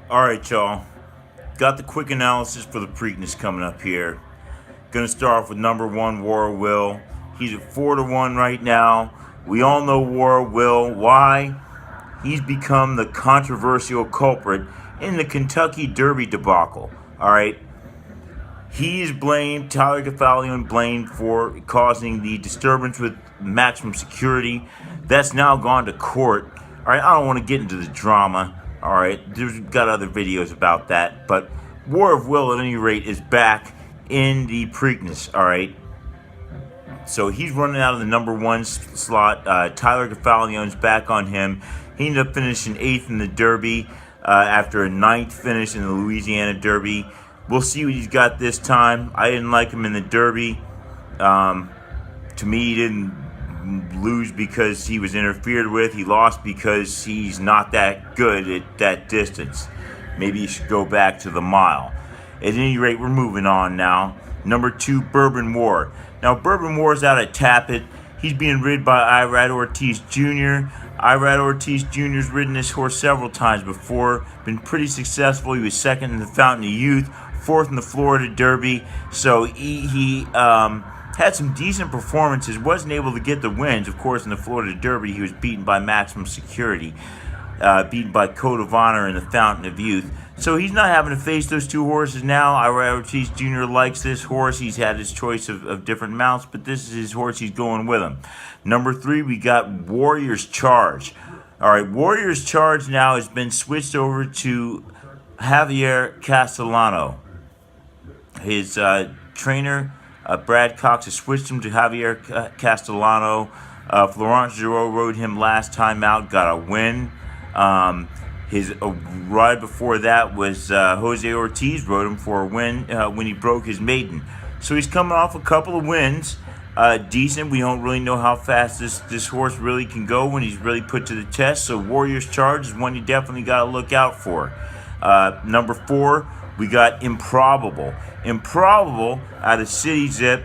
Alright, y'all. Got the quick analysis for the Preakness coming up here. Gonna start off with number one, War of Will. He's at 4-1 right now. We all know War of Will. Why? He's become the controversial culprit in the Kentucky Derby debacle. Alright? He is blamed, Tyler Gafalion blamed for causing the disturbance with maximum security. That's now gone to court. Alright, I don't want to get into the drama. Alright, there's got other videos about that. But War of Will, at any rate, is back in the Preakness. Alright. So he's running out of the number one slot. Tyler Gafalion's back on him. He ended up finishing 8th in the Derby after a 9th finish in the Louisiana Derby. We'll see what he's got this time. I didn't like him in the Derby. To me, he didn't lose because he was interfered with. He lost because he's not that good at that distance. Maybe he should go back to the mile. At any rate, we're moving on now. Number 2, Bourbon War. Now, Bourbon War is out at Tappet. He's being ridden by Irad Ortiz Jr. Irad Ortiz Jr. has ridden this horse several times before. Been pretty successful. He was 2nd in the Fountain of Youth, 4th in the Florida Derby. So he had some decent performances. Wasn't able to get the wins. Of course, in the Florida Derby, he was beaten by Maximum Security. Beaten by Code of Honor in the Fountain of Youth. So he's not having to face those two horses now. Irad Ortiz Jr. likes this horse. He's had his choice of different mounts, but this is his horse. He's going with him. Number 3, we got Warrior's Charge. All right, Warrior's Charge now has been switched over to Javier Castellano. His trainer, Brad Cox, has switched him to Javier Castellano. Florence Giroux rode him last time out, got a win. His ride before that was Jose Ortiz rode him for a win when he broke his maiden. So he's coming off a couple of wins. Decent. We don't really know how fast this horse really can go when he's really put to the test. So Warrior's Charge is one you definitely got to look out for. Number 4, we got Improbable. Improbable out of City Zip.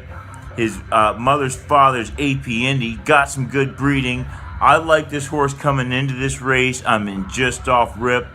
His mother's father's AP Indy. Got some good breeding. I like this horse coming into this race. I'm in just off rip.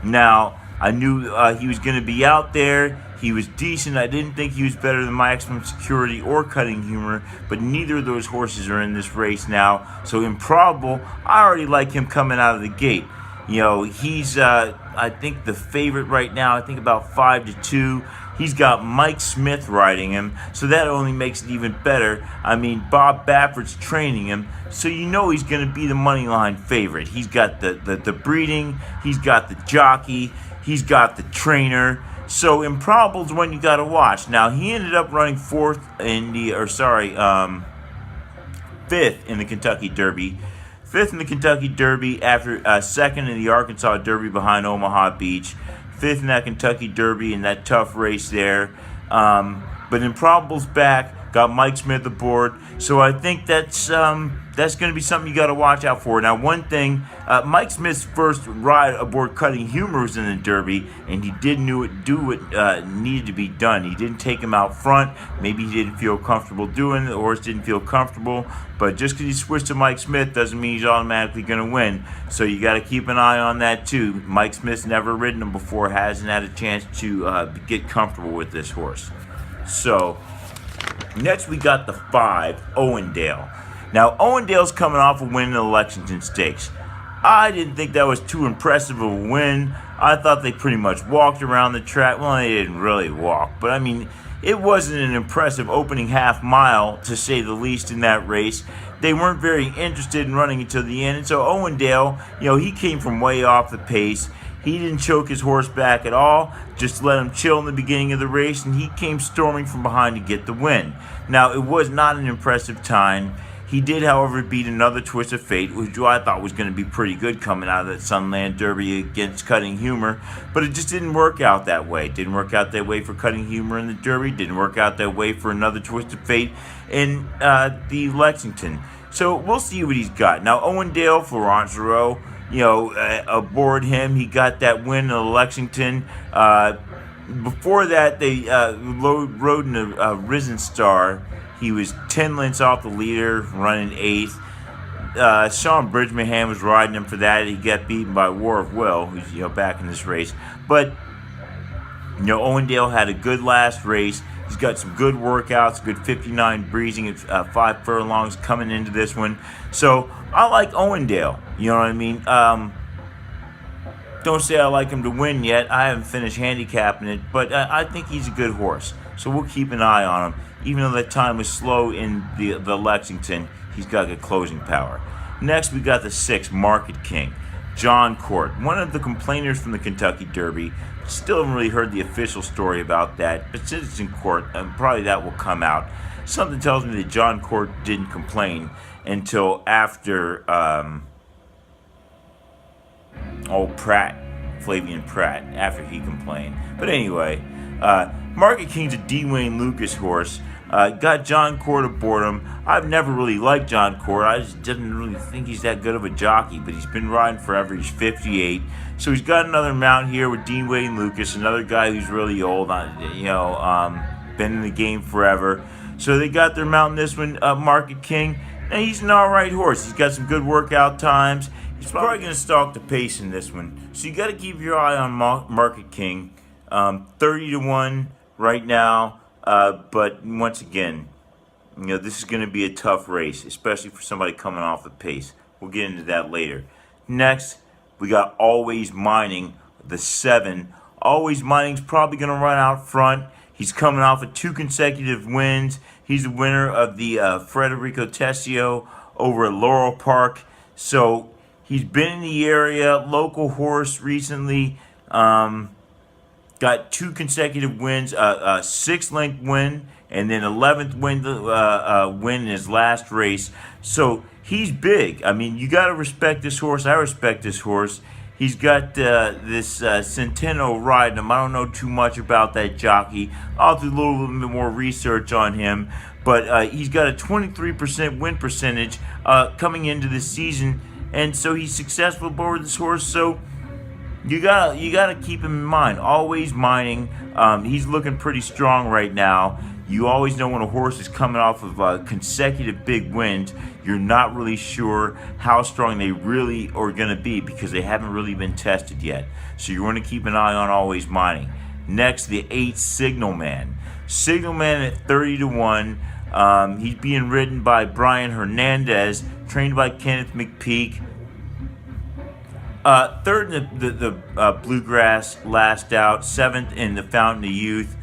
Now, I knew he was going to be out there. He was decent. I didn't think he was better than Maximum Security or Cutting Humor, but neither of those horses are in this race now. So Improbable, I already like him coming out of the gate. You know, he's, I think, the favorite right now. I think about 5-2. He's got Mike Smith riding him, so that only makes it even better. I mean, Bob Baffert's training him, so you know he's going to be the money line favorite. He's got the breeding, he's got the jockey, he's got the trainer. So Improbable's one you got to watch. Now, he ended up running 5th in the Kentucky Derby. 5th in the Kentucky Derby after 2nd in the Arkansas Derby behind Omaha Beach. 5th in that Kentucky Derby in that tough race there. But Improbable's back. Got Mike Smith aboard. So I think that's going to be something you got to watch out for. Now, one thing, Mike Smith's first ride aboard Cutting Humor was in the Derby, and he didn't do what needed to be done. He didn't take him out front. Maybe he didn't feel comfortable doing it. The horse didn't feel comfortable. But just because he switched to Mike Smith doesn't mean he's automatically going to win. So you got to keep an eye on that, too. Mike Smith's never ridden him before, hasn't had a chance to get comfortable with this horse. So next, we got the 5, Owendale. Now, Owendale's coming off a win in the Lexington Stakes. I didn't think that was too impressive of a win. I thought they pretty much walked around the track. Well, they didn't really walk, but I mean, it wasn't an impressive opening half mile, to say the least, in that race. They weren't very interested in running until the end, and so Owendale, you know, he came from way off the pace. He didn't choke his horse back at all, just let him chill in the beginning of the race, and he came storming from behind to get the win. Now, it was not an impressive time. He did, however, beat another Twist of Fate, which I thought was going to be pretty good coming out of that Sunland Derby against Cutting Humor, but it just didn't work out that way. It didn't work out that way for Cutting Humor in the Derby. Didn't work out that way for another Twist of Fate in the Lexington. So we'll see what he's got. Now, Owendale, Florence Giroux, you know, aboard him. He got that win in Lexington. Before that, they rode in a Risen Star. He was 10 lengths off the leader, running 8th. Sean Bridgman was riding him for that. He got beaten by War of Will, who's back in this race. But Owendale had a good last race. He's got some good workouts, good 59 breezing at 5 furlongs coming into this one. So I like Owendale. You know what I mean? Don't say I like him to win yet. I haven't finished handicapping it, but I think he's a good horse. So we'll keep an eye on him. Even though that time was slow in the Lexington, he's got good closing power. Next, we got the 6, Market King, John Court, one of the complainers from the Kentucky Derby. Still haven't really heard the official story about that, but since it's in court, probably that will come out. Something tells me that John Court didn't complain until after Flavian Pratt, after he complained. But anyway, Market King's a D. Wayne Lucas horse. Got John Court aboard him. I've never really liked John Court. I just didn't really think he's that good of a jockey, but he's been riding forever. He's 58. So he's got another mount here with Dean Wayne Lucas, another guy who's really old, been in the game forever. So they got their mount in this one, Market King. And he's an alright horse. He's got some good workout times. He's probably going to stalk the pace in this one. So you got to keep your eye on Market King. 30-1 right now. But once again, this is going to be a tough race, especially for somebody coming off the pace. We'll get into that later. Next, we got Always Mining, the 7. Always Mining's probably going to run out front. He's coming off of 2 consecutive wins. He's the winner of the Federico Tessio over at Laurel Park. So he's been in the area, local horse recently. Got 2 consecutive wins, a 6-length win, and then 11th win in his last race. So he's big. I mean, you got to respect this horse. I respect this horse. He's got this Centeno riding him. I don't know too much about that jockey. I'll do a little bit more research on him. But he's got a 23% win percentage coming into this season. And so he's successful aboard this horse. So you gotta keep him in mind. Always Mining. He's looking pretty strong right now. You always know when a horse is coming off of consecutive big wins, you're not really sure how strong they really are going to be because they haven't really been tested yet. So you want to keep an eye on Always Mining. Next, the 8, Signal Man. Signal Man at 30-1. He's being ridden by Brian Hernandez, trained by Kenneth McPeak. Third in the Bluegrass Last Out. 7th in the Fountain of Youth.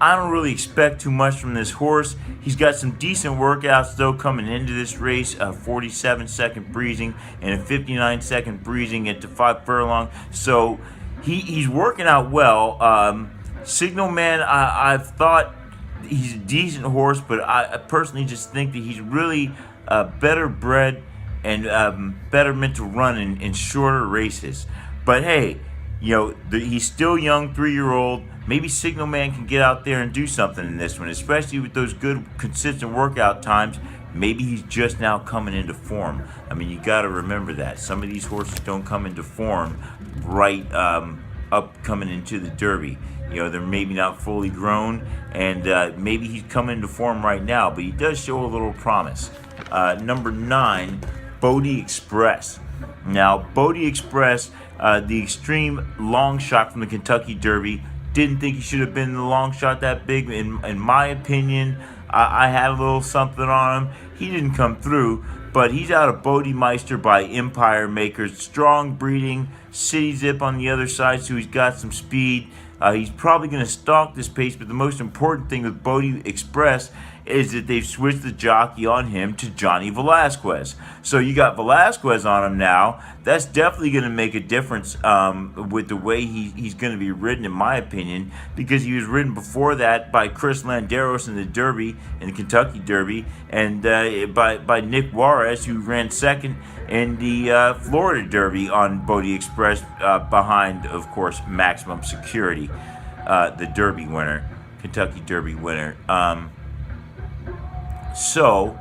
I don't really expect too much from this horse. He's got some decent workouts, though, coming into this race. 47-second breezing and a 59-second breezing at the 5 furlong. So he's working out well. Signal Man, I've thought he's a decent horse, but I personally just think that he's really better bred and better meant to run in shorter races. But hey, he's still young, 3-year-old. Maybe Signal Man can get out there and do something in this one, especially with those good, consistent workout times. Maybe he's just now coming into form. I mean, you got to remember that. Some of these horses don't come into form right up coming into the Derby. They're maybe not fully grown, and maybe he's coming into form right now, but he does show a little promise. Number 9, Bodie Express. Now, Bodie Express, the extreme long shot from the Kentucky Derby, didn't think he should have been the long shot that big. In my opinion, I had a little something on him. He didn't come through, but he's out of Bodie Meister by Empire Makers. Strong breeding, City Zip on the other side, so he's got some speed. He's probably going to stalk this pace, but the most important thing with Bodie Express is that they've switched the jockey on him to Johnny Velasquez. So you got Velasquez on him now. That's definitely going to make a difference with the way he's going to be ridden, in my opinion, because he was ridden before that by Chris Landeros in the Derby, in the Kentucky Derby, and by Nick Juarez, who ran second in the Florida Derby on Bodie Express, behind, of course, Maximum Security, the Derby winner, Kentucky Derby winner. So,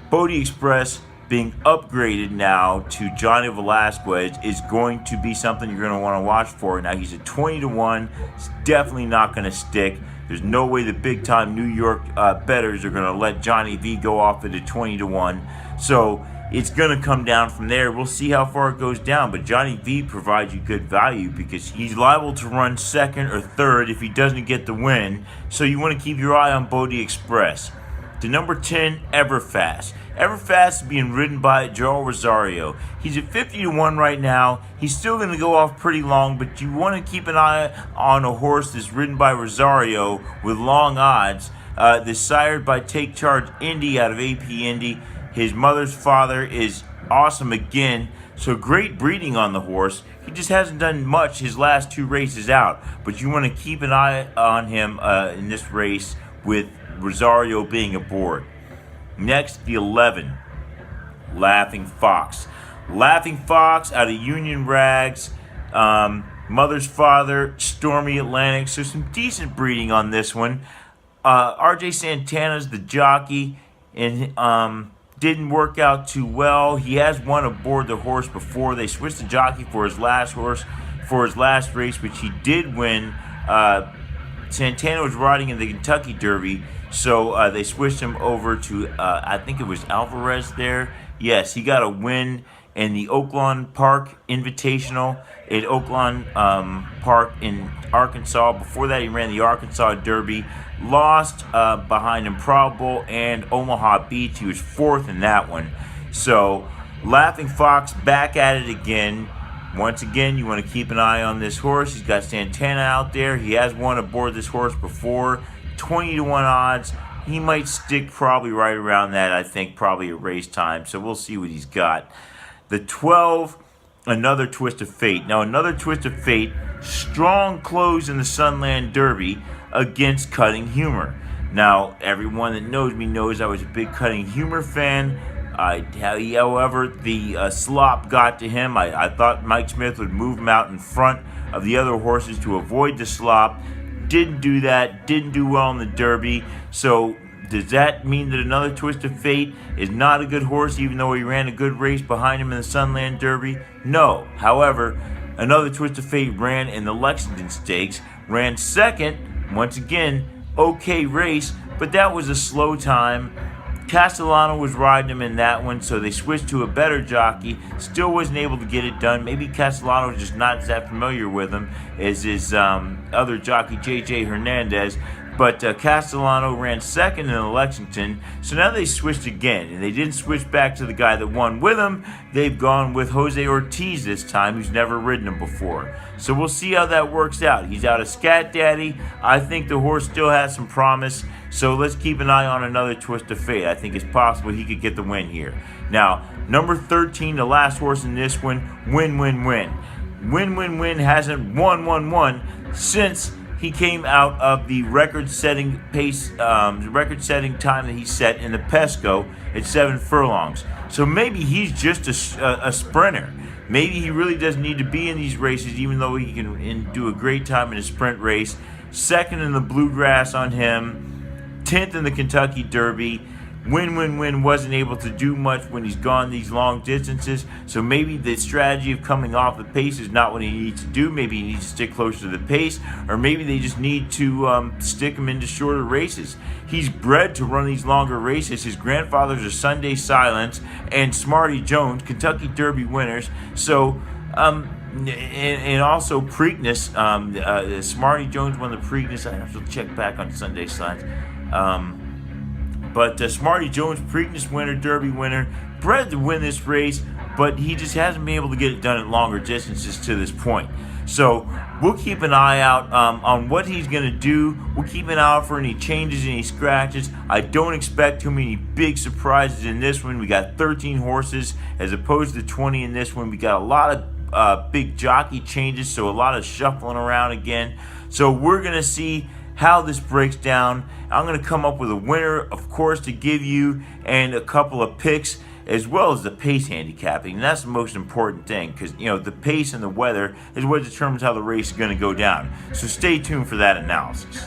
Bodie Express being upgraded now to Johnny Velasquez is going to be something you're going to want to watch for. Now, he's at 20-1. It's definitely not going to stick. There's no way the big-time New York bettors are going to let Johnny V go off at a 20-1. So, it's going to come down from there. We'll see how far it goes down, but Johnny V provides you good value because he's liable to run second or third if he doesn't get the win, so you want to keep your eye on Bodie Express. To number 10, Everfast. Everfast is being ridden by Joel Rosario. He's at 50-1 right now. He's still going to go off pretty long, but you want to keep an eye on a horse that's ridden by Rosario with long odds. That's sired by Take Charge Indy out of AP Indy. His mother's father is awesome again, so great breeding on the horse. He just hasn't done much his last 2 races out, but you want to keep an eye on him in this race with Rosario being aboard. Next, the 11, Laughing Fox. Laughing Fox out of Union Rags. Mother's father, Stormy Atlantic. So some decent breeding on this one. RJ Santana's the jockey, and didn't work out too well. He has won aboard the horse before. They switched the jockey for his last horse for his last race, which he did win. Santana was riding in the Kentucky Derby, so they switched him over to, I think it was Alvarez there. Yes, he got a win in the Oaklawn Park Invitational at Oaklawn Park in Arkansas. Before that, he ran the Arkansas Derby, lost behind Improbable and Omaha Beach. He was 4th in that one. So, Laughing Fox back at it again. Once again, you want to keep an eye on this horse. He's got Santana out there. He has won aboard this horse before. 20-1 odds. He might stick probably right around that, I think, probably at race time. So we'll see what he's got. The 12, Another Twist of Fate. Now, Another Twist of Fate, strong close in the Sunland Derby against Cutting Humor. Now, everyone that knows me knows I was a big Cutting Humor fan. However, the slop got to him. I thought Mike Smith would move him out in front of the other horses to avoid the slop. Didn't do that. Didn't do well in the Derby. So does that mean that Another Twist of Fate is not a good horse, even though he ran a good race behind him in the Sunland Derby? No. However, Another Twist of Fate ran in the Lexington Stakes, ran second. Once again, okay race, but that was a slow time. Castellano was riding him in that one, so they switched to a better jockey. Still wasn't able to get it done. Maybe Castellano was just not that familiar with him as his other jockey, J.J. Hernandez. But Castellano ran second in the Lexington, so now they switched again. And they didn't switch back to the guy that won with him. They've gone with Jose Ortiz this time, who's never ridden him before. So we'll see how that works out. He's out of Scat Daddy. I think the horse still has some promise. So let's keep an eye on Another Twist of Fate. I think it's possible he could get the win here. Now, number 13, the last horse in this one, Win Win Win. Win Win Win hasn't won since he came out of the record-setting pace, record-setting time that he set in the Pesco at 7 furlongs. So maybe he's just a sprinter. Maybe he really doesn't need to be in these races, even though he can do a great time in a sprint race. Second in the Bluegrass on him. 10th in the Kentucky Derby. Win Win Win wasn't able to do much when he's gone these long distances, so maybe the strategy of coming off the pace is not what he needs to do. Maybe he needs to stick closer to the pace, or maybe they just need to stick him into shorter races. He's bred to run these longer races. His grandfathers are Sunday Silence and Smarty Jones, Kentucky Derby winners. So, and also Preakness. Smarty Jones won the Preakness. I have to check back on Sunday Silence. But Smarty Jones, Preakness winner, Derby winner, bred to win this race, but he just hasn't been able to get it done at longer distances to this point. So we'll keep an eye out on what he's going to do. We'll keep an eye out for any changes, any scratches. I don't expect too many big surprises in this one. We got 13 horses as opposed to 20 in this one. We got a lot of big jockey changes, so a lot of shuffling around again. So we're going to see how this breaks down. I'm going to come up with a winner, of course, to give you, and a couple of picks, as well as the pace handicapping. And that's the most important thing, because the pace and the weather is what determines how the race is going to go down. So stay tuned for that analysis.